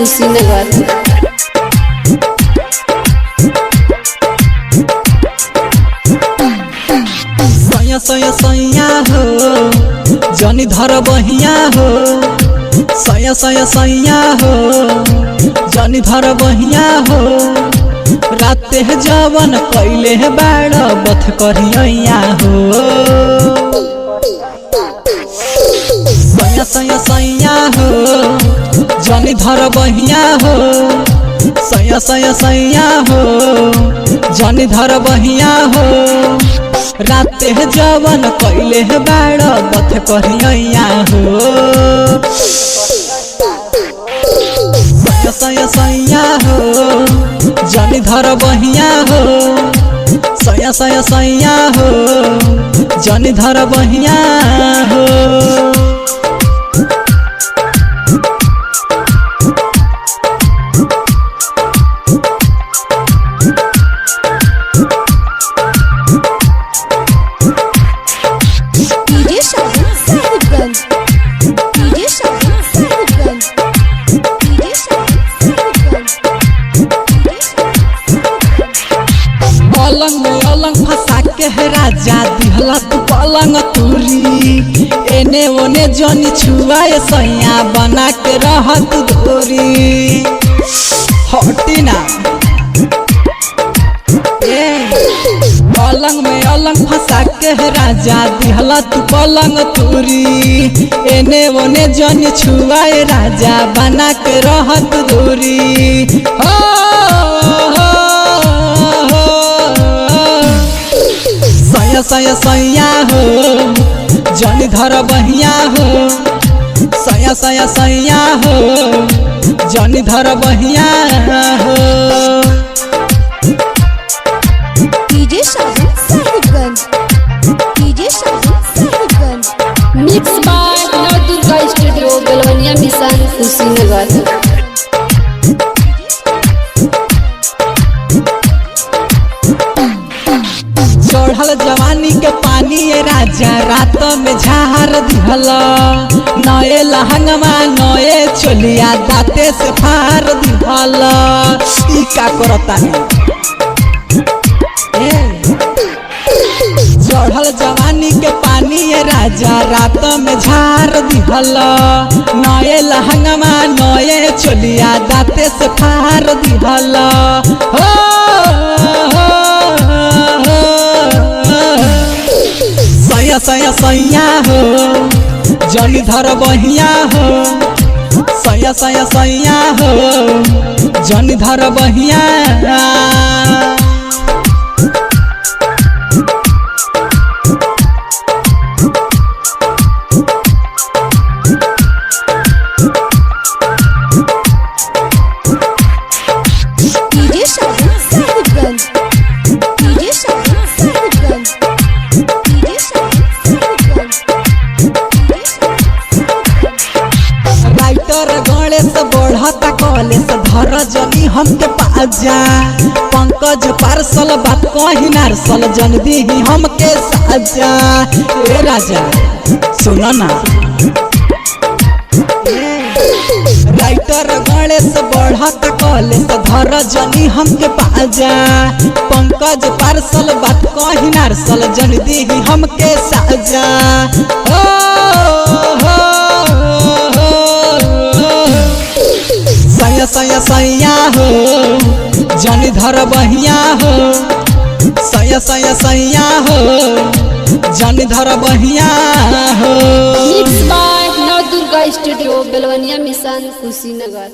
कुशीनगर। सैया सैया सैया हो जनी धर बहिया हो, सैया सैया सैया हो जनी धर बहिया हो, राते जवन कैले बाड़ बथ करिया हो। सैया सैया सैया हो जनी धर बहिया हो, सैया सैया सैया हो जनी धर बहिया हो, राते जवन कैले बाड़ बथ करिया हो। सैया सैया सैया हो जनी धर बहिया हो, सैया सैया सैया हो जनी धर बहिया हो। पलंग में अलंग फंसा के राजा दिहला तू पलंग तुरी, एने ओने जनी छुआए सैया बना के रहत धोरी। हटी ना पलंग में अलंग फंसा के राजा दिहला तू पलंग तुरी, एने ओने जनी छुआए राजा बना के रहत धोरी। सैया सैया सैया हो जनी धर बहिया हो, सैया सैया सैया हो जनी धर बहिया हो। डीजे शादी साहिबगंज, डीजे शादी Sahibganj. Mix by Navdurga studio Belwania mission Kushinagar. चढ़ल जवानी के पानी ये राजा रात में झार दिहला, नए लहंगमा नए चोलिया दाते से फार दिहला। ई का करता चढ़ल जवानी के पानी ये राजा रात में झार दिहला, नए लहंगमा नए चोलिया दाते से फार दिहला। सैया सैया सैया हो जनी धर बहिया हो, सैया सैया सैया हो जनी धर बहिया। डीजे शादी साहिबगंज, डीजे शादी साहिबगंज। राइटर गणेश बढ़ता कॉलेज धर जनी हमके पाजा, पंकज पार्सल बात कही नारसल जन दी हमके साजा। ए राजा सुनो ना, राइटर गणेश बढ़ता कॉलेज धर जनी हमके पाजा, पंकज पार्सल बात कही नारसल जन दी हमके साजा। सैया सैया सैया हो जनी धर बहिया हो, सैया सैया सैया हो जनी धर बहिया हो। Mix by Navdurga studio Belwania mission Kushinagar.